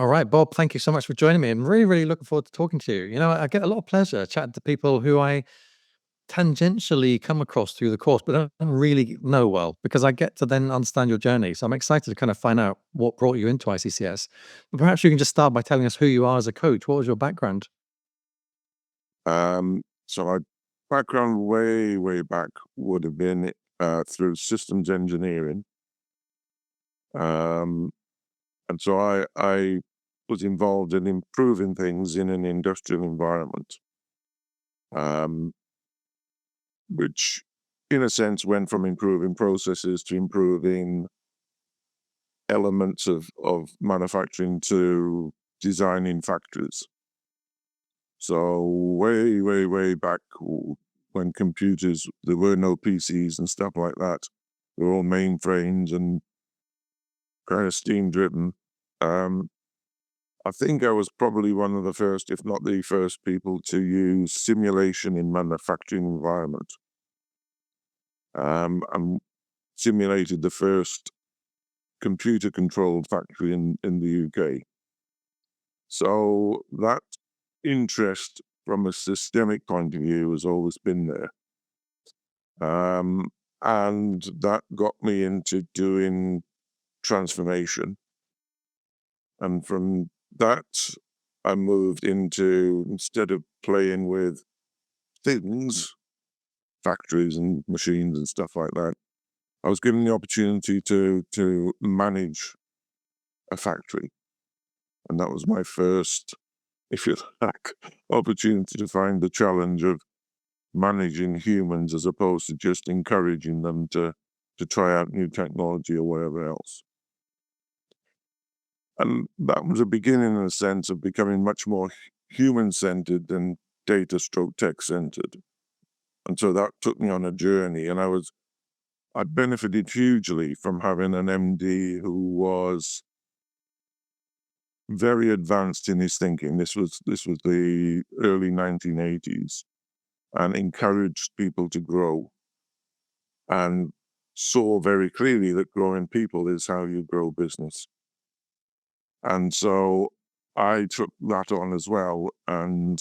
All right, Bob, thank you so much for joining me. I'm really, really looking forward to talking to you. I get a lot of pleasure chatting to people who I tangentially come across through the course, but don't really know well because I get to then understand your journey. So I'm excited to kind of find out what brought you into ICCS. But perhaps you can just start by telling us who you are as a coach. What was your background? So my background way back would have been through systems engineering. Um, and so I was involved in improving things in an industrial environment, um, which in a sense went from improving processes to improving elements of manufacturing to designing factories. So way back when computers, there were no PCs and stuff like that. They were all mainframes and kind of steam driven. Um, I think I was probably one of the first, if not the first people to use simulation in manufacturing environment. And simulated the first computer controlled factory in the UK. So that interest from a systemic point of view has always been there. Um, and that got me into doing transformation. And from that, I moved into, instead of playing with things, factories and machines and stuff like that, I was given the opportunity to manage a factory. And that was my first, if you like, opportunity to find the challenge of managing humans as opposed to just encouraging them to try out new technology or whatever else. And that was a beginning, in a sense, of becoming much more human-centered than data/stroke tech-centered. And so that took me on a journey, and I benefited hugely from having an MD who was very advanced in his thinking. This was the early 1980s, and encouraged people to grow, and saw very clearly that growing people is how you grow business. And so I took that on as well, and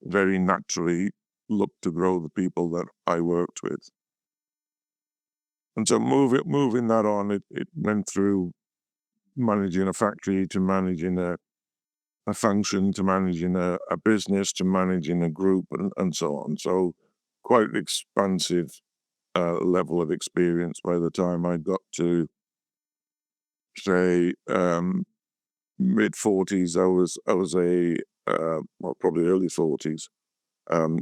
very naturally looked to grow the people that I worked with. And so moving that on, it went through managing a factory to managing a function to managing a business to managing a group and so on. So quite expansive level of experience by the time I got to, say, mid 40s. I was well, probably early 40s, um,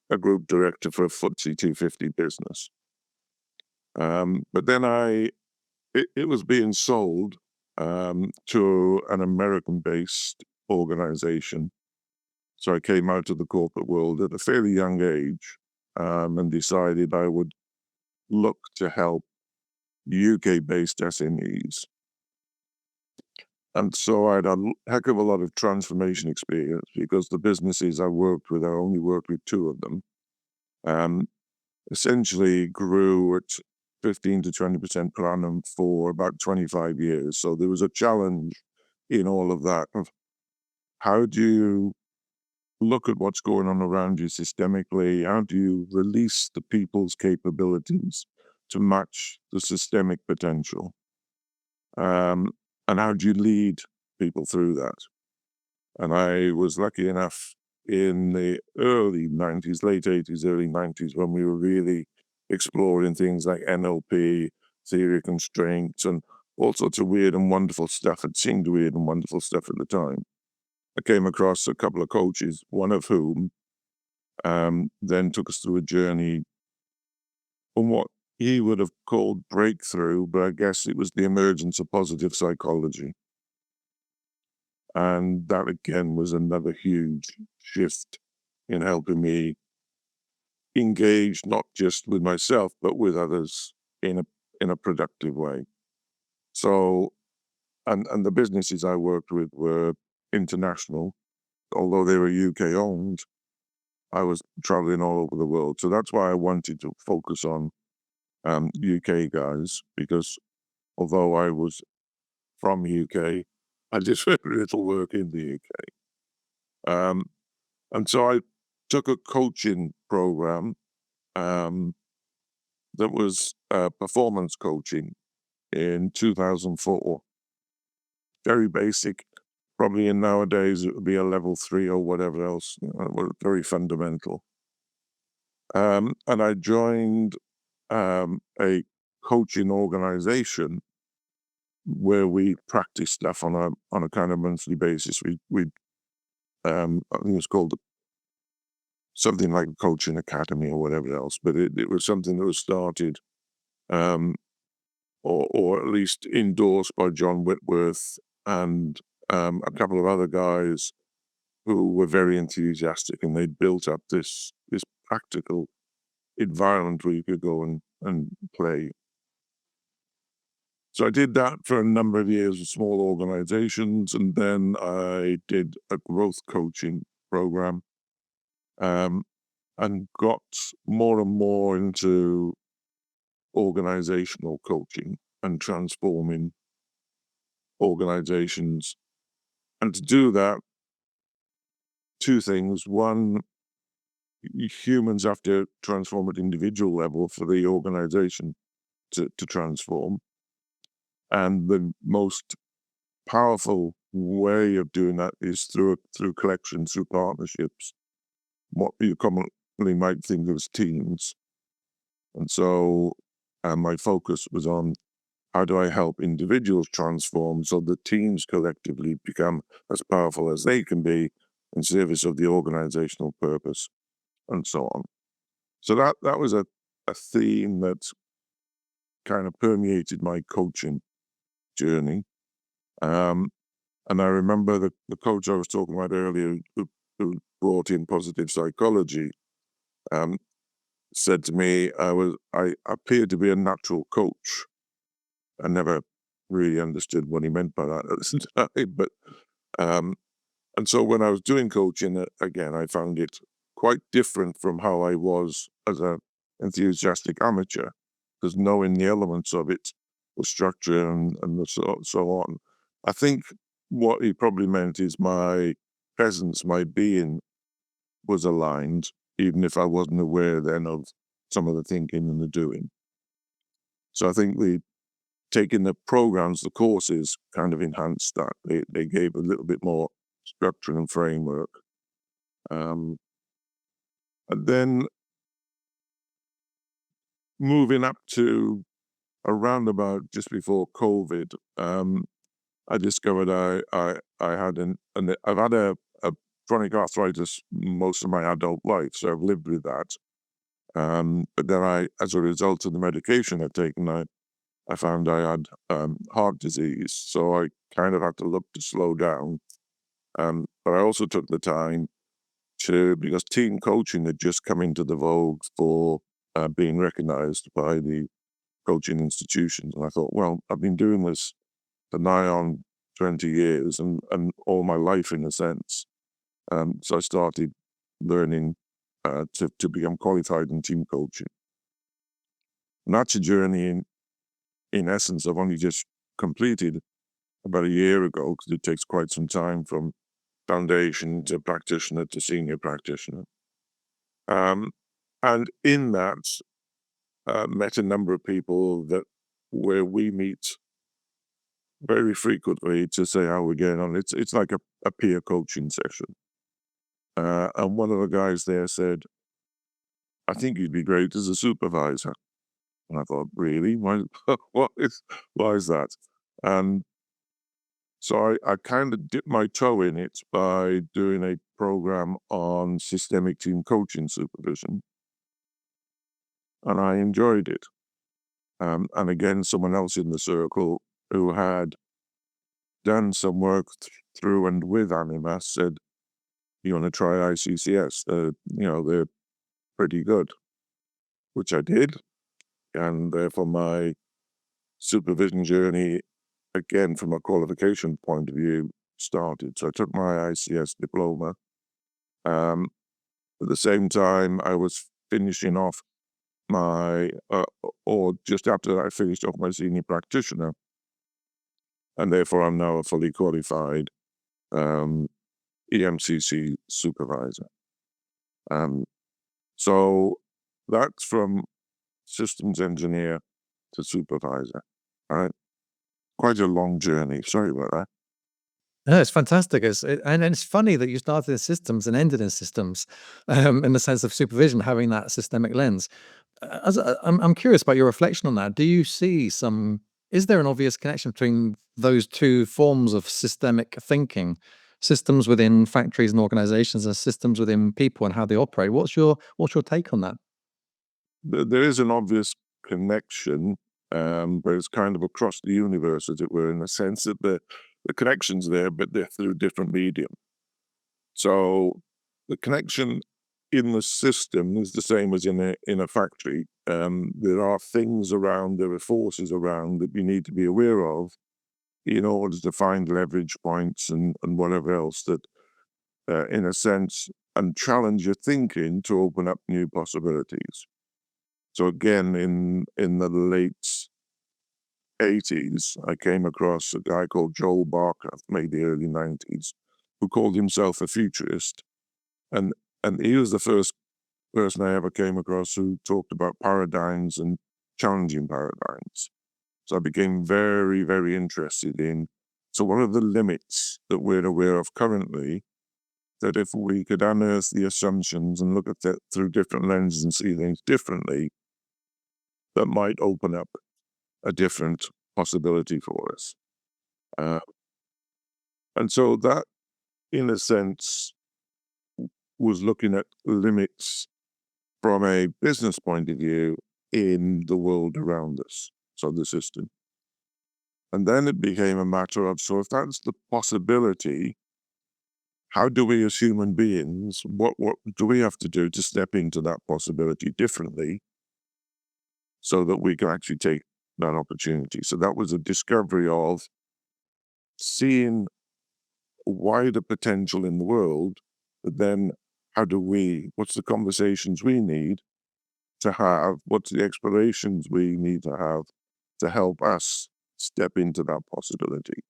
a group director for a FTSE 250 business. But then it was being sold to an American-based organization. So I came out of the corporate world at a fairly young age, and decided I would look to help UK-based SMEs. And so I had a heck of a lot of transformation experience because the businesses I worked with, I only worked with two of them, um, essentially grew at 15 to 20% per annum for about 25 years. So there was a challenge in all of that of how do you look at what's going on around you systemically? How do you release the people's capabilities to match the systemic potential? Um, and how do you lead people through that? And I was lucky enough in the early 90s, late 80s, early 90s, when we were really exploring things like NLP, theory of constraints, and all sorts of weird and wonderful stuff. It seemed weird and wonderful stuff at the time. I came across a couple of coaches, one of whom then took us through a journey on what he would have called breakthrough, but I guess it was the emergence of positive psychology. And that again was another huge shift in helping me engage not just with myself, but with others in a productive way. So and the businesses I worked with were international, although they were UK owned. I was traveling all over the world. So that's why I wanted to focus on UK guys, because although I was from UK, I did very little work in the UK. And so I took a coaching program that was performance coaching in 2004. Very basic. Probably in nowadays it would be a level 3 or whatever else. Very fundamental. And I joined a coaching organization where we practice stuff on a kind of monthly basis. We I think it's called something like a coaching academy or whatever else, but it was something that was started um, or at least endorsed by John Whitworth and a couple of other guys who were very enthusiastic, and they built up this practical environment where you could go and play. So I did that for a number of years with small organizations, and then I did a growth coaching program, um, and got more and more into organizational coaching and transforming organizations. And to do that, two things. One, humans have to transform at individual level for the organization to transform. And the most powerful way of doing that is through collections, through partnerships, what you commonly might think of as teams. And so my focus was on how do I help individuals transform so the teams collectively become as powerful as they can be in service of the organizational purpose and so on. So that was a theme that kind of permeated my coaching journey. Um, and I remember the coach I was talking about earlier who brought in positive psychology um, said to me I appeared to be a natural coach. I never really understood what he meant by that at the time, but um, and so when I was doing coaching again, I found it quite different from how I was as a enthusiastic amateur, because knowing the elements of it, the structure and so on. I think what he probably meant is my presence, my being was aligned, even if I wasn't aware then of some of the thinking and the doing. So I think taking the programs, the courses kind of enhanced that. They gave a little bit more structure and framework. Um, and then moving up to around about just before COVID, I discovered I had I've had a chronic arthritis most of my adult life, so I've lived with that. But then as a result of the medication I'd taken, I found I had heart disease, so I kind of had to look to slow down. But I also took the time because team coaching had just come into the vogue for being recognized by the coaching institutions. And I thought, well, I've been doing this for nigh on 20 years and all my life in a sense. So I started learning to become qualified in team coaching. And that's a journey in essence I've only just completed about a year ago, because it takes quite some time from foundation to practitioner to senior practitioner. Um, and in that, met a number of people where we meet very frequently to say how we're getting on. It's like a peer coaching session. And one of the guys there said, "I think you'd be great as a supervisor." And I thought, really? Why? Why is that? And so I kind of dipped my toe in it by doing a program on systemic team coaching supervision, and I enjoyed it. And again, someone else in the circle who had done some work through and with Anima said, "You want to try ICCS? They're pretty good," which I did, and therefore my supervision journey, again from a qualification point of view, started. So I took my ICS diploma. Um, at the same time, I was finishing off or just after I finished off my senior practitioner, and therefore I'm now a fully qualified um, EMCC supervisor. Um, so that's from systems engineer to supervisor. All right, quite a long journey. Sorry about that. No, it's fantastic. And it's funny that you started in systems and ended in systems, in the sense of supervision, having that systemic lens. I'm curious about your reflection on that. Do you see some? Is there an obvious connection between those two forms of systemic thinking, systems within factories and organizations, and systems within people and how they operate? What's your take on that? There is an obvious connection, but it's kind of across the universe, as it were, in the sense that the connection's there, but they're through different medium. So the connection in the system is the same as in a factory. There are things around, there are forces around that you need to be aware of in order to find leverage points and whatever else that, in a sense, and challenge your thinking to open up new possibilities. So again, in the late 80s, I came across a guy called Joel Barker, maybe the early 90s, who called himself a futurist. And and he was the first person I ever came across who talked about paradigms and challenging paradigms. So I became very, very interested in, so what are the limits that we're aware of currently, that if we could unearth the assumptions and look at that through different lenses and see things differently, that might open up a different possibility for us. Uh, and so that, in a sense, was looking at limits from a business point of view in the world around us, so the system. And then it became a matter of, so if that's the possibility, how do we as human beings, what do we have to do to step into that possibility differently so that we can actually take that opportunity? So that was a discovery of seeing wider potential in the world, but then what's the conversations we need to have, what's the explorations we need to have to help us step into that possibility.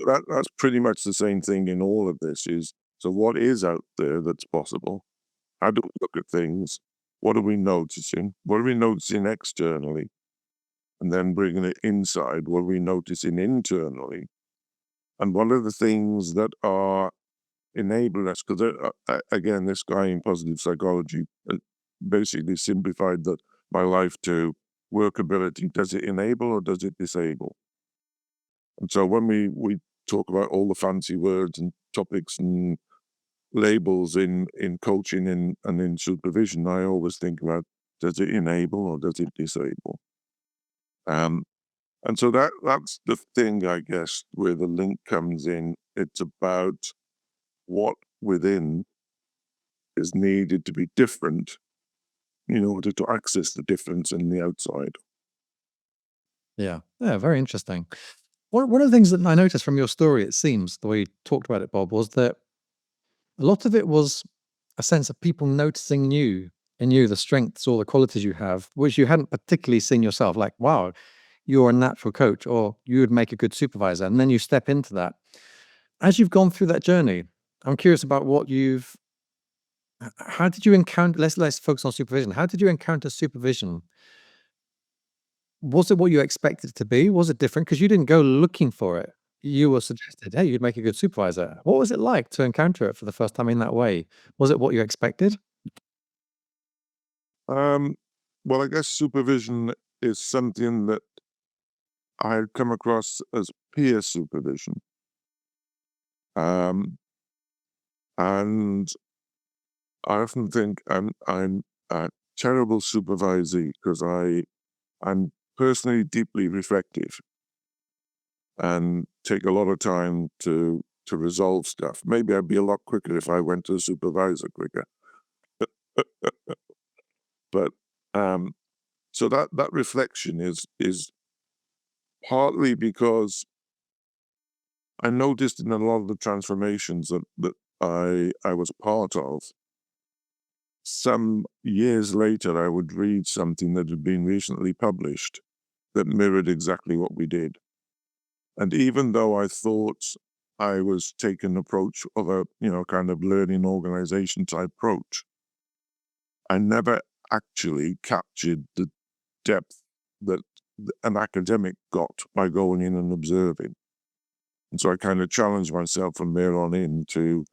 That's pretty much the same thing in all of this is, so what is out there that's possible? How do we look at things? What are we noticing? What are we noticing externally? And then bringing it inside, what are we noticing internally? And what are the things that are enabling us? Because again, this guy in positive psychology basically simplified that my life to workability. Does it enable or does it disable? And so when we talk about all the fancy words and topics and labels in coaching and in supervision, I always think about, does it enable or does it disable? Um, and so that's the thing, I guess, where the link comes in. It's about what within is needed to be different in order to access the difference in the outside. Yeah, yeah, very interesting. One of the things that I noticed from your story, it seems the way you talked about it, Bob, was that a lot of it was a sense of people noticing you in you, the strengths or the qualities you have, which you hadn't particularly seen yourself. Like, wow, you're a natural coach, or you would make a good supervisor. And then you step into that. As you've gone through that journey, I'm curious about what how did you encounter, let's focus on supervision. How did you encounter supervision? Was it what you expected it to be? Was it different? Because you didn't go looking for it. You were suggested, "Hey, you'd make a good supervisor." What was it like to encounter it for the first time in that way? Was it what you expected? Um, well, I guess supervision is something that I had come across as peer supervision. Um, and I often think I'm a terrible supervisee because I'm personally deeply reflective and take a lot of time to resolve stuff. Maybe I'd be a lot quicker if I went to a supervisor quicker. But so that reflection is partly because I noticed in a lot of the transformations that I was a part of, some years later, I would read something that had been recently published that mirrored exactly what we did. And even though I thought I was taking an approach of a, kind of learning organization type approach, I never actually captured the depth that an academic got by going in and observing. And so I kind of challenged myself from there on in to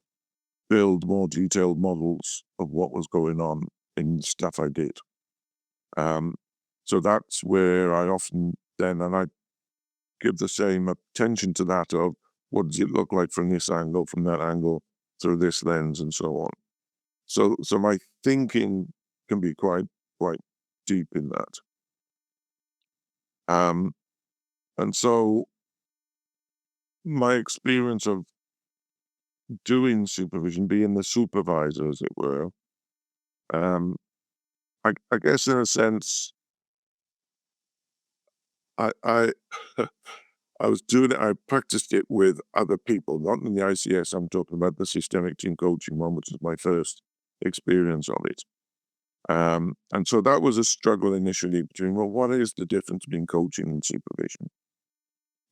build more detailed models of what was going on in stuff I did. Um, so that's where I often and I give the same attention to that of what does it look like from this angle, from that angle, through this lens, and so on. So my thinking can be quite deep in that. Um, and so my experience of doing supervision, being the supervisor, as it were, um, I guess in a sense, I I was doing it. I practiced it with other people, not in the ICS. I'm talking about the systemic team coaching one, which is my first experience of it. And so that was a struggle initially between, well, what is the difference between coaching and supervision?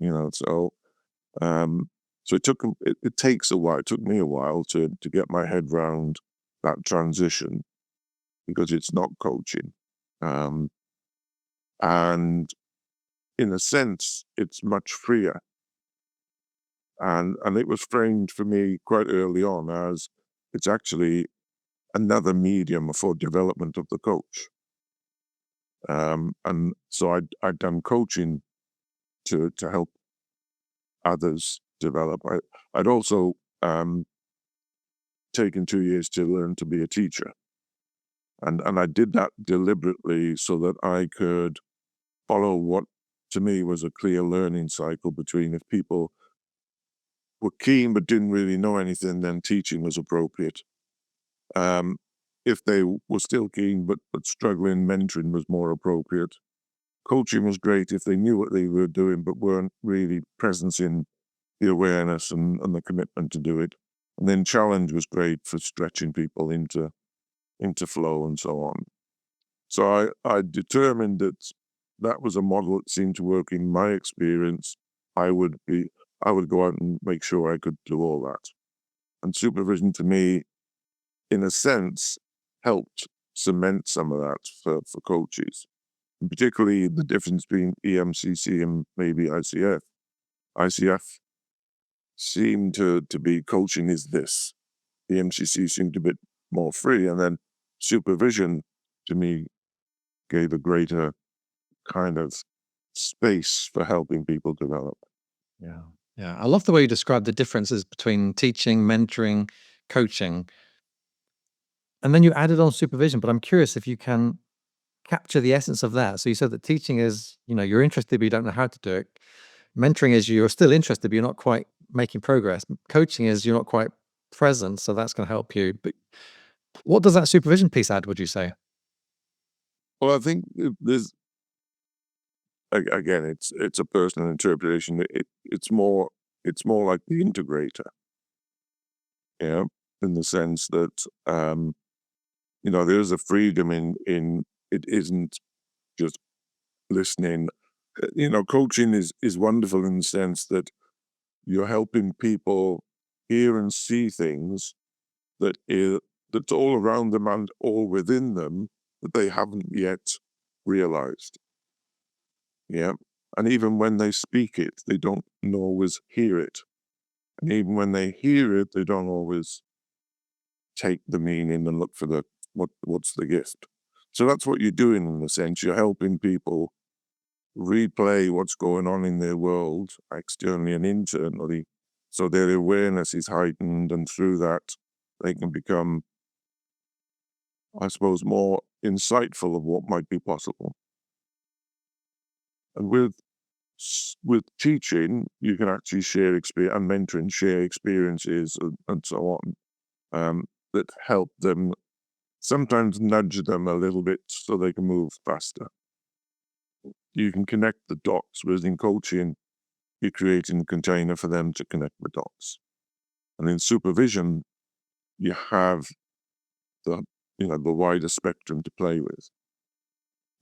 You know, so um, so it takes a while. It took me a while to get my head around that transition because it's not coaching, um, and in a sense, it's much freer. And it was framed for me quite early on as it's actually another medium for development of the coach. And so I'd done coaching to help others develop. I'd also taken 2 years to learn to be a teacher. And I did that deliberately so that I could follow what to me was a clear learning cycle between if people were keen but didn't really know anything, then teaching was appropriate. Um, if they were still keen but struggling, mentoring was more appropriate. Coaching was great if they knew what they were doing but weren't really present in the awareness and the commitment to do it. And then challenge was great for stretching people into flow and so on. So I determined that that was a model that seemed to work in my experience. I would be I would go out and make sure I could do all that. And supervision to me, in a sense, helped cement some of that for coaches, and particularly the difference between EMCC and maybe ICF. ICF seemed to be coaching is this. EMCC seemed a bit more free, and then supervision to me gave a greater kind of space for helping people develop. Yeah. Yeah. I love the way you describe the differences between teaching, mentoring, coaching. And then you added on supervision, but I'm curious if you can capture the essence of that. So you said that teaching is, you're interested, but you don't know how to do it. Mentoring is you're still interested, but you're not quite making progress. Coaching is you're not quite present, so that's going to help you. But what does that supervision piece add, would you say? Well, I think there's again, it's a personal interpretation. It's more like the integrator, yeah, in the sense that there's a freedom in it isn't just listening. Coaching is wonderful in the sense that you're helping people hear and see things that's all around them and all within them that they haven't yet realized. Yeah. And even when they speak it, they don't always hear it. And even when they hear it, they don't always take the meaning and look for what's the gift. So that's what you're doing in a sense. You're helping people replay what's going on in their world, externally and internally, so their awareness is heightened, and through that, they can become, I suppose, more insightful of what might be possible. And with teaching, you can actually share experience and mentoring, share experiences and so on that help them sometimes nudge them a little bit so they can move faster. You can connect the dots, whereas in coaching, you're creating a container for them to connect the dots. And in supervision, you have the the wider spectrum to play with.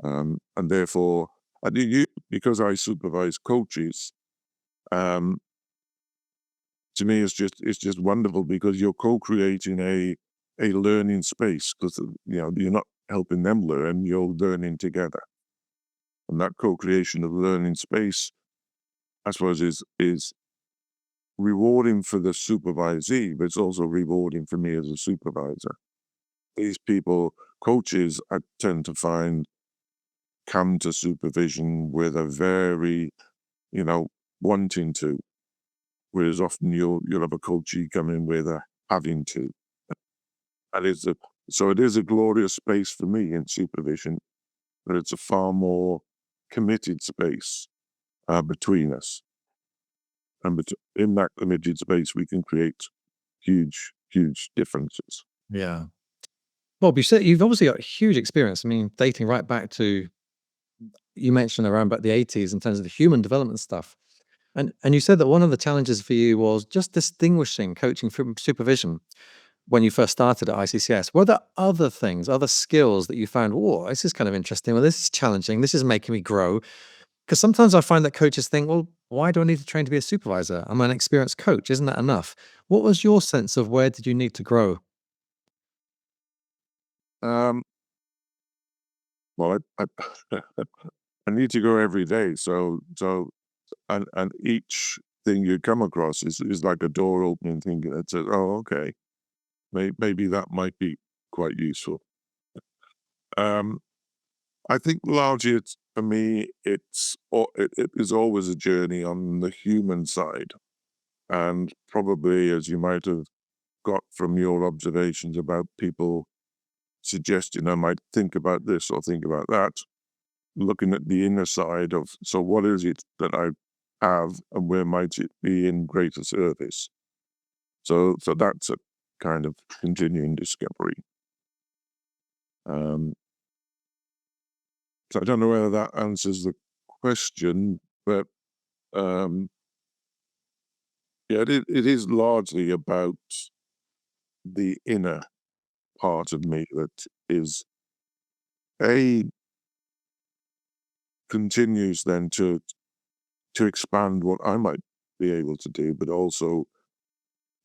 And therefore, I do you because I supervise coaches, um, to me, it's just wonderful because you're co-creating a learning space because you're not helping them learn, you're learning together, and that co-creation of learning space, I suppose, is rewarding for the supervisee, but it's also rewarding for me as a supervisor. These people, coaches, I tend to find, come to supervision with a very, you know, wanting to, whereas often you'll have a coachee come in with a having to. And so it is a glorious space for me in supervision, but it's a far more committed space between us. And in that committed space, we can create huge, huge differences. Yeah. Well, you said you've obviously got huge experience. I mean, dating right back to, you mentioned around about the 80s in terms of the human development stuff. And you said that one of the challenges for you was just distinguishing coaching from supervision when you first started at ICCS. Were there other things, other skills that you found, oh, this is kind of interesting, well, this is challenging, this is making me grow? Because sometimes I find that coaches think, well, why do I need to train to be a supervisor? I'm an experienced coach. Isn't that enough? What was your sense of where did you need to grow? Um, well, I need to go every day. And each thing you come across is like a door opening thing that says, "Oh, okay, maybe that might be quite useful." Um, I think largely it's for me, it is always a journey on the human side, and probably as you might have got from your observations about people suggesting I might think about this or think about that, looking at the inner side of, so what is it that I have and where might it be in greater service? So that's a kind of continuing discovery. Um, so I don't know whether that answers the question, but um, yeah, it is largely about the inner part of me that is a continues then to expand what I might be able to do, but also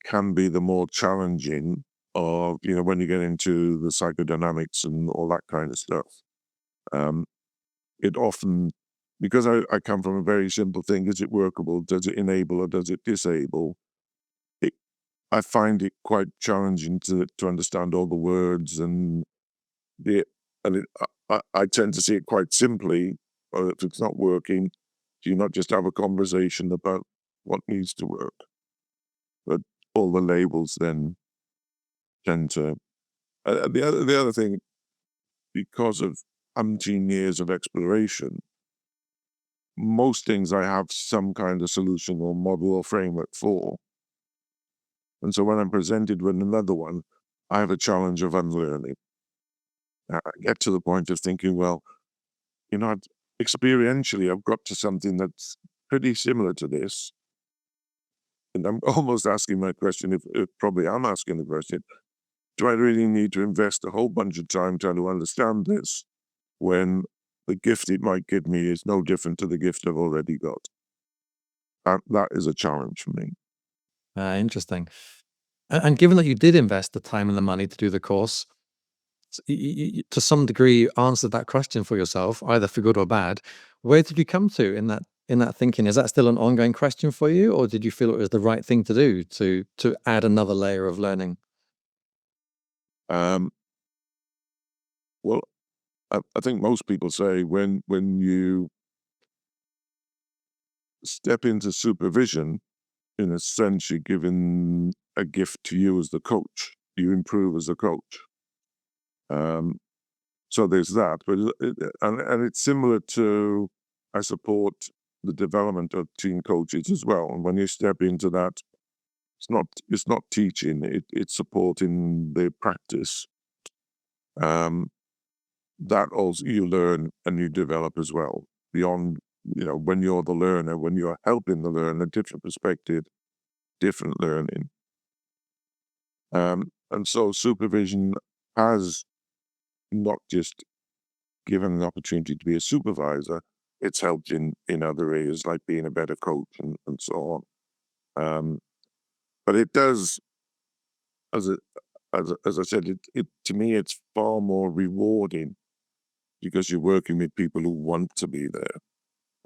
can be the more challenging of, when you get into the psychodynamics and all that kind of stuff. Um, it often, because I come from a very simple thing, is it workable? Does it enable or does it disable? It, I find it quite challenging to understand all the words and the, and I tend to see it quite simply. If it's not working, do you not just have a conversation about what needs to work? But all the labels then tend to. The other thing, because of umpteen years of exploration, most things I have some kind of solution or model or framework for. And so when I'm presented with another one, I have a challenge of unlearning. I get to the point of thinking, well, experientially, I've got to something that's pretty similar to this. And I'm almost asking my question, if probably I'm asking the question, do I really need to invest a whole bunch of time trying to understand this when the gift it might give me is no different to the gift I've already got? That is a challenge for me. Interesting. And given that you did invest the time and the money to do the course, to some degree, you answered that question for yourself, either for good or bad. Where did you come to in that thinking? Is that still an ongoing question for you, or did you feel it was the right thing to do to add another layer of learning? Um, well, I think most people say when you step into supervision, in a sense, you're giving a gift to you as the coach. You improve as a coach. Um, so there's that, but and it's similar to, I support the development of teen coaches as well. And when you step into that, it's not teaching; it's supporting the practice. Um, that also you learn and you develop as well beyond, when you're the learner, when you're helping the learner, different perspective, different learning. And so supervision has not just given an opportunity to be a supervisor, it's helped in other areas like being a better coach and so on. But it does, as it as I said, it to me it's far more rewarding because you're working with people who want to be there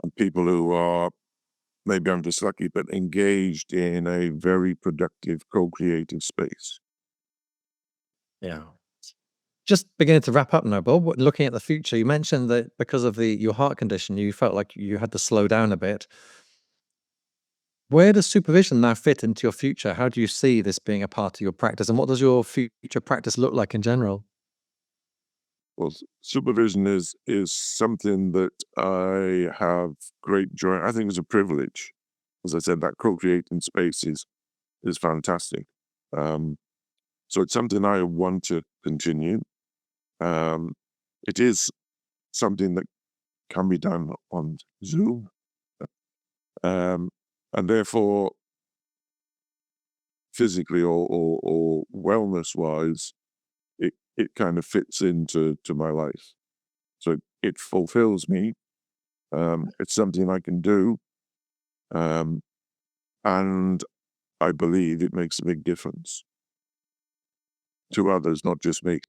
and people who are, maybe I'm just lucky, but engaged in a very productive co-creative space. Yeah. Just beginning to wrap up now, Bob. Looking at the future, you mentioned that because of your heart condition, you felt like you had to slow down a bit. Where does supervision now fit into your future? How do you see this being a part of your practice, and what does your future practice look like in general? Well, supervision is something that I have great joy. I think it's a privilege. As I said, that co-creating space is fantastic. Um, so it's something I want to continue. Um, it is something that can be done on Zoom, um, and therefore physically or wellness wise, it kind of fits into my life. So it fulfills me. It's something I can do, um, and I believe it makes a big difference to others, not just me.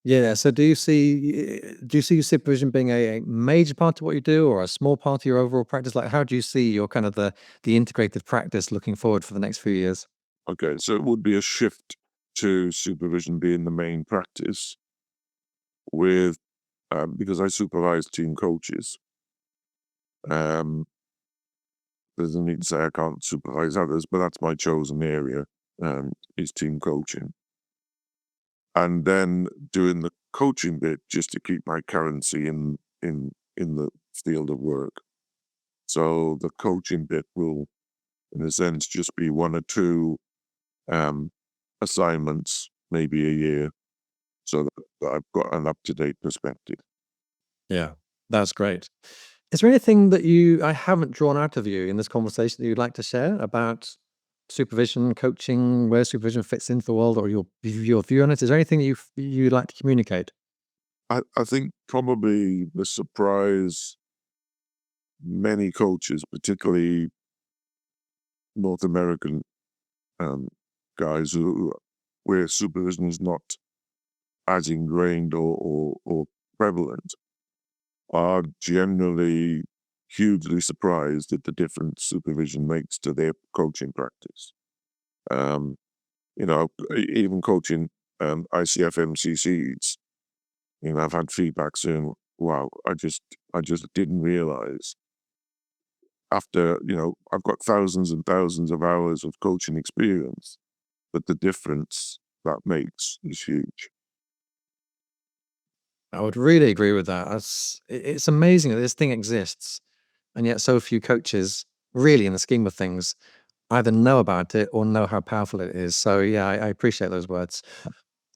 Yeah. So do you see supervision being a major part of what you do, or a small part of your overall practice? Like, how do you see your kind of the integrated practice looking forward for the next few years? Okay, so it would be a shift to supervision being the main practice with, because I supervise team coaches. Um, doesn't mean to say I can't supervise others, but that's my chosen area, is team coaching. And then doing the coaching bit just to keep my currency in the field of work. So the coaching bit will, in a sense, just be one or two um, assignments, maybe a year, so that I've got an up-to-date perspective. Yeah, that's great. Is there anything that I haven't drawn out of you in this conversation that you'd like to share about supervision, coaching, where supervision fits into the world, or your view on it? Is there anything that you'd like to communicate? I think probably the surprise many coaches, particularly North American um, guys where supervision is not as ingrained or prevalent, are generally hugely surprised at the difference supervision makes to their coaching practice. Um, even coaching ICF MCCs, I've had feedback saying, "Wow, I just didn't realize." After I've got thousands and thousands of hours of coaching experience, but the difference that makes is huge. I would really agree with that. It's amazing that this thing exists, and yet so few coaches, really, in the scheme of things, either know about it or know how powerful it is. So yeah, I appreciate those words.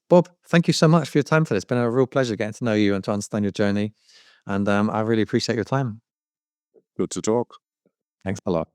Bob, thank you so much for your time today. It's been a real pleasure getting to know you and to understand your journey. And I really appreciate your time. Good to talk. Thanks a lot.